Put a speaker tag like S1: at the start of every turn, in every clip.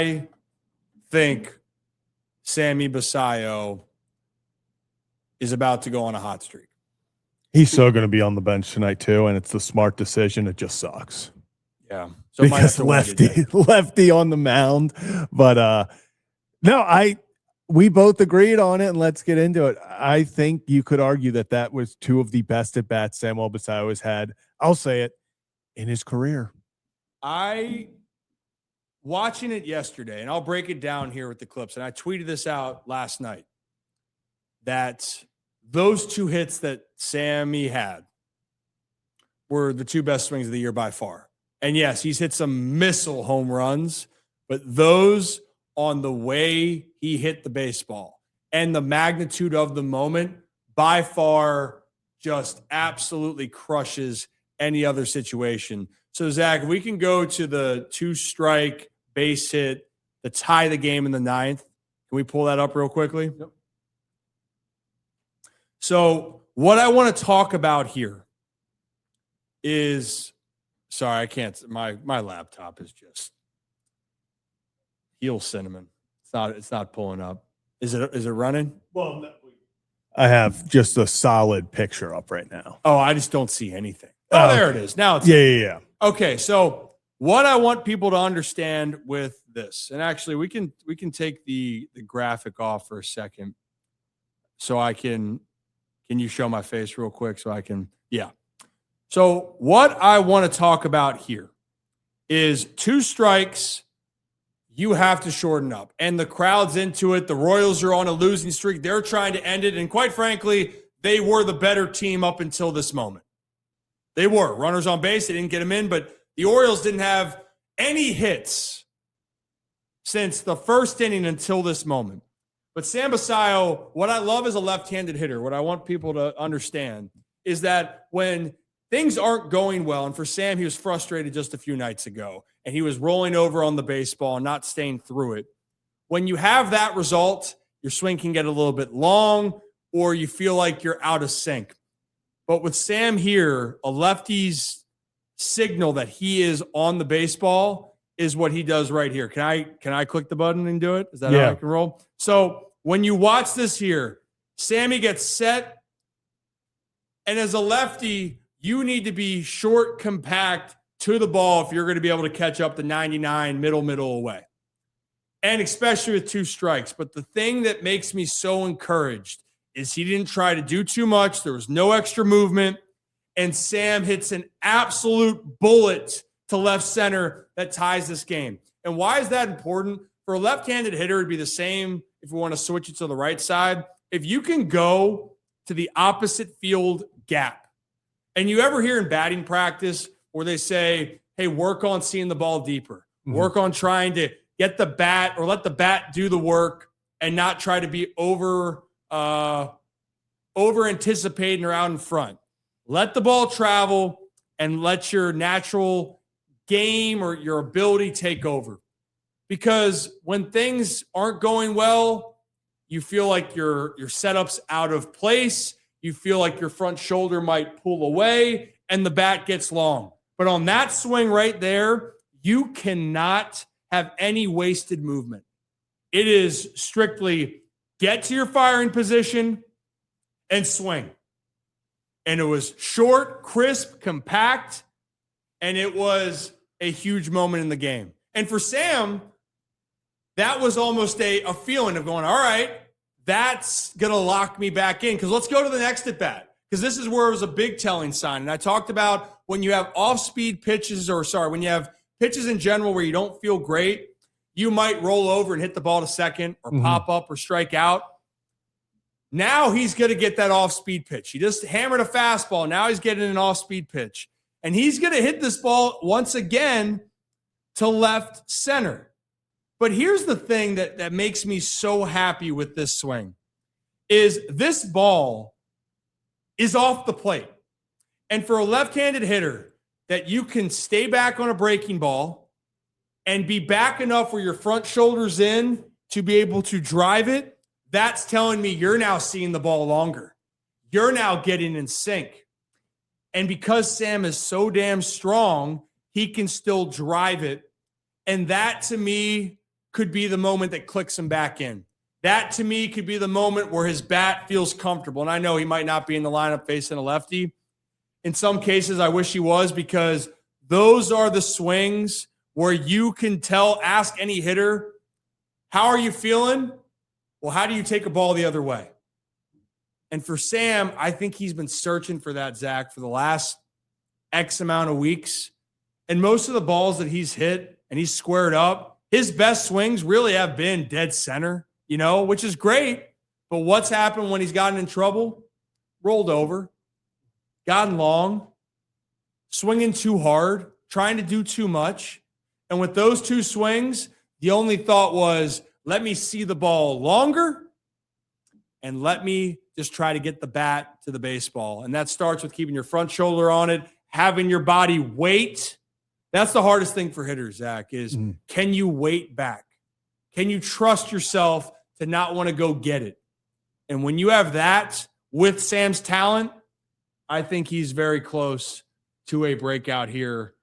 S1: I think Sammy Basallo is about to go on a hot streak.
S2: He's so going to be on the bench tonight too, and it's the smart decision. It just sucks.
S1: Yeah, so
S2: because lefty on the mound. But we both agreed on it, and let's get into it. I think you could argue that was two of the best at bats Samuel Basallo has had. I'll say it, in his career.
S1: Watching it yesterday, and I'll break it down here with the clips, and I tweeted this out last night, that those two hits that Sammy had were the two best swings of the year by far. And yes, he's hit some missile home runs, but those on the way he hit the baseball and the magnitude of the moment by far just absolutely crushes any other situation. So, Zach, we can go to the 2-strike base hit to tie the game in the 9th. Can we pull that up real quickly? Yep. So what I want to talk about here is, sorry, I can't. My laptop is just heel cinnamon. It's not pulling up. Is it running?
S2: Well, no, I have just a solid picture up right now.
S1: Oh, I just don't see anything. Oh, there it is. Now it's
S2: yeah.
S1: Okay, so what I want people to understand with this, and actually we can take the graphic off for a second, so I can. Can you show my face real quick so I can? Yeah. So what I want to talk about here is 2 strikes. You have to shorten up, and the crowd's into it. The Royals are on a losing streak. They're trying to end it, and quite frankly, they were the better team up until this moment. They were. Runners on base, they didn't get them in, but the Orioles didn't have any hits since the first inning until this moment. But Sam Basallo, what I love as a left-handed hitter, what I want people to understand is that when things aren't going well, and for Sam, he was frustrated just a few nights ago, and he was rolling over on the baseball and not staying through it. When you have that result, your swing can get a little bit long, or you feel like you're out of sync. But with Sam here, a lefty's signal that he is on the baseball is what he does right here. Can I click the button and do it? Is that how I can roll? So when you watch this here, Sammy gets set, and as a lefty, you need to be short, compact to the ball if you're going to be able to catch up to 99 middle away, and especially with 2 strikes. But the thing that makes me so encouraged is he didn't try to do too much. There was no extra movement, and Sam hits an absolute bullet to left center that ties this game. And why is that important? For a left-handed hitter, it'd be the same if we want to switch it to the right side. If you can go to the opposite field gap, and you ever hear in batting practice where they say, hey, work on seeing the ball deeper, work on trying to get the bat or let the bat do the work and not try to be over anticipating or out in front. Let the ball travel and let your natural game or your ability take over. Because when things aren't going well, you feel like your setup's out of place. You feel like your front shoulder might pull away and the bat gets long. But on that swing right there, you cannot have any wasted movement. It is strictly get to your firing position and swing. And it was short, crisp, compact, and it was a huge moment in the game. And for Sam, that was almost a feeling of going, all right, that's going to lock me back in, because let's go to the next at bat, because this is where it was a big telling sign. And I talked about when you have off-speed pitches, when you have pitches in general where you don't feel great, you might roll over and hit the ball to second or pop up or strike out. Now he's going to get that off-speed pitch. He just hammered a fastball. Now he's getting an off-speed pitch. And he's going to hit this ball once again to left center. But here's the thing that makes me so happy with this swing is this ball is off the plate. And for a left-handed hitter, that you can stay back on a breaking ball and be back enough where your front shoulder's in to be able to drive it, that's telling me you're now seeing the ball longer. You're now getting in sync. And because Sam is so damn strong, he can still drive it. And that, to me, could be the moment that clicks him back in. That, to me, could be the moment where his bat feels comfortable. And I know he might not be in the lineup facing a lefty. In some cases, I wish he was, because those are the swings where you can tell, ask any hitter, how are you feeling? Well, how do you take a ball the other way? And for Sam, I think he's been searching for that, Zach, for the last X amount of weeks. And most of the balls that he's hit and he's squared up, his best swings really have been dead center, which is great. But what's happened when he's gotten in trouble? Rolled over, gotten long, swinging too hard, trying to do too much. And with those two swings, the only thought was, let me see the ball longer and let me just try to get the bat to the baseball. And that starts with keeping your front shoulder on it, having your body wait. That's the hardest thing for hitters, Zach, is can you wait back? Can you trust yourself to not want to go get it? And when you have that with Sam's talent, I think he's very close to a breakout here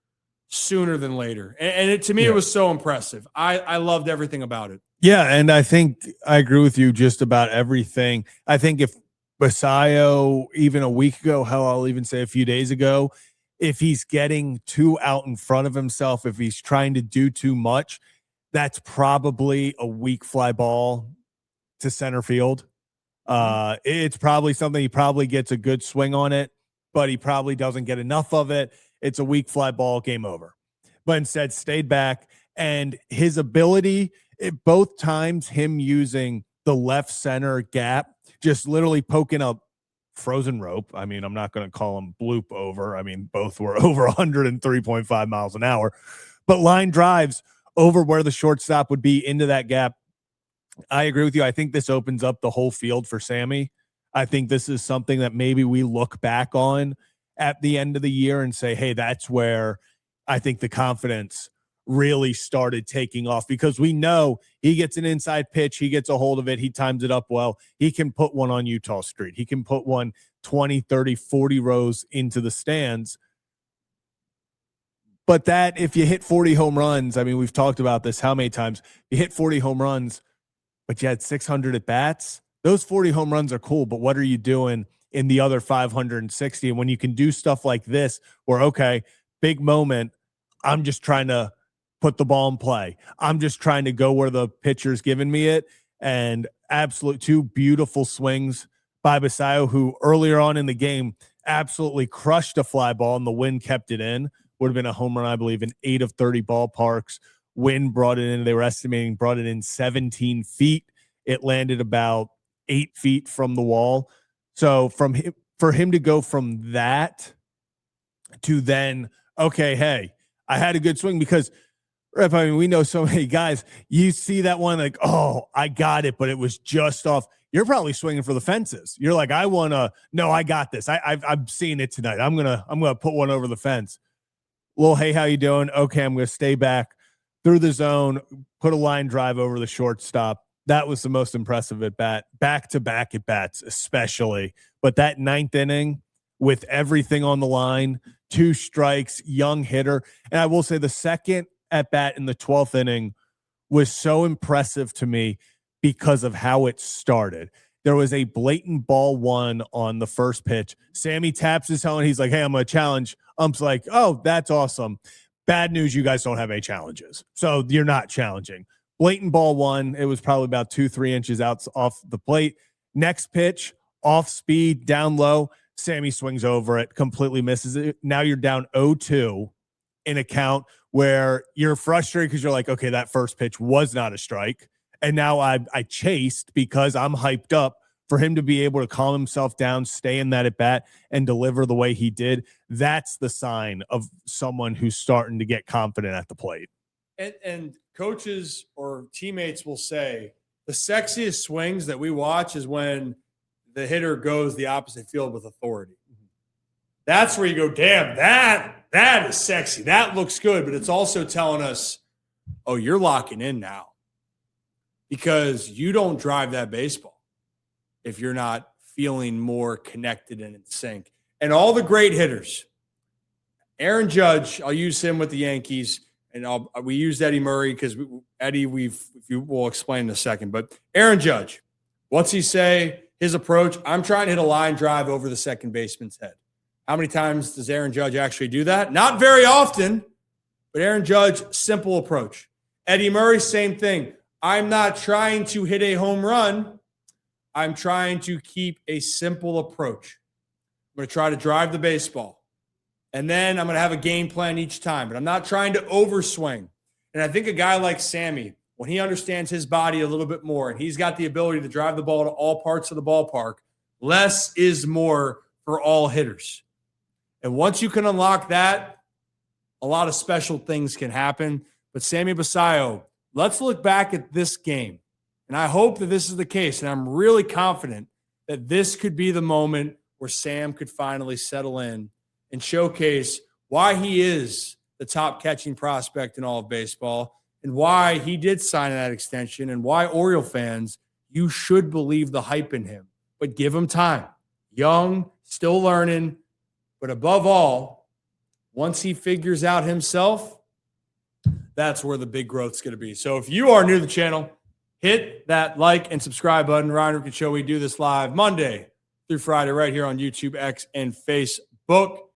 S1: sooner than later. And to me, it was so impressive. I loved everything about it.
S2: Yeah, and I think I agree with you just about everything. I think if Basallo, even a week ago, hell, I'll even say a few days ago, if he's getting too out in front of himself, if he's trying to do too much, that's probably a weak fly ball to center field. It's probably something he probably gets a good swing on it, but he probably doesn't get enough of it. It's a weak fly ball, game over. But instead stayed back, and his ability, both times him using the left center gap, just literally poking a frozen rope. I mean, I'm not going to call him bloop over. I mean, both were over 103.5 miles an hour, but line drives over where the shortstop would be into that gap. I agree with you. I think this opens up the whole field for Sammy. I think this is something that maybe we look back on at the end of the year and say, hey, that's where I think the confidence really started taking off, because we know he gets an inside pitch, he gets a hold of it, he times it up well, he can put one on Utah Street, he can put one 20, 30, 40 rows into the stands. But that, if you hit 40 home runs, I mean, we've talked about this how many times, you hit 40 home runs, but you had 600 at bats, those 40 home runs are cool, but what are you doing in the other 560? And when you can do stuff like this, where, okay, big moment, I'm just trying to put the ball in play, I'm just trying to go where the pitcher's giving me it, and absolute two beautiful swings by Basallo, who earlier on in the game absolutely crushed a fly ball, and the wind kept it in. Would have been a home run, I believe, in 8 of 30 ballparks. Wind brought it in. They were estimating brought it in 17 feet. It landed about 8 feet from the wall. So for him to go from that to then, okay, hey, I had a good swing, because I mean, we know so many guys, you see that one like, oh, I got it, but it was just off. You're probably swinging for the fences. You're like, I got this. I've seen it tonight. I'm gonna put one over the fence. Well, hey, how you doing? Okay, I'm gonna stay back through the zone, put a line drive over the shortstop. That was the most impressive at bat, back-to-back at bats, especially. But that 9th inning with everything on the line, 2 strikes, young hitter. And I will say the second at bat in the 12th inning was so impressive to me because of how it started. There was a blatant ball 1 on the first pitch. Sammy taps his helmet. He's like, hey, I'm going to challenge. Ump's like, oh, that's awesome. Bad news, you guys don't have any challenges. So you're not challenging. Blatant ball 1. It was probably about 2-3 inches out off the plate. Next pitch, off speed, down low. Sammy swings over it, completely misses it. Now you're down 0-2 in a count where you're frustrated because you're like, okay, that first pitch was not a strike. And now I chased because I'm hyped up. For him to be able to calm himself down, stay in that at bat, and deliver the way he did, that's the sign of someone who's starting to get confident at the plate.
S1: And coaches or teammates will say the sexiest swings that we watch is when the hitter goes the opposite field with authority. That's where you go, damn, that is sexy. That looks good. But it's also telling us, oh, you're locking in now, because you don't drive that baseball if you're not feeling more connected and in sync. And all the great hitters, Aaron Judge, I'll use him with the Yankees, we used Eddie Murray because Eddie, we'll explain in a second. But Aaron Judge, what's he say? His approach, I'm trying to hit a line drive over the second baseman's head. How many times does Aaron Judge actually do that? Not very often, but Aaron Judge, simple approach. Eddie Murray, same thing. I'm not trying to hit a home run. I'm trying to keep a simple approach. I'm going to try to drive the baseball. And then I'm going to have a game plan each time, but I'm not trying to overswing. And I think a guy like Sammy, when he understands his body a little bit more and he's got the ability to drive the ball to all parts of the ballpark, less is more for all hitters. And once you can unlock that, a lot of special things can happen. But Sammy Basallo, let's look back at this game. And I hope that this is the case. And I'm really confident that this could be the moment where Sam could finally settle in and showcase why he is the top catching prospect in all of baseball and why he did sign that extension and why Oriole fans, you should believe the hype in him. But give him time. Young, still learning. But above all, once he figures out himself, that's where the big growth is going to be. So if you are new to the channel, hit that like and subscribe button. Ryan Ripken Show, we do this live Monday through Friday right here on YouTube, X, and Facebook.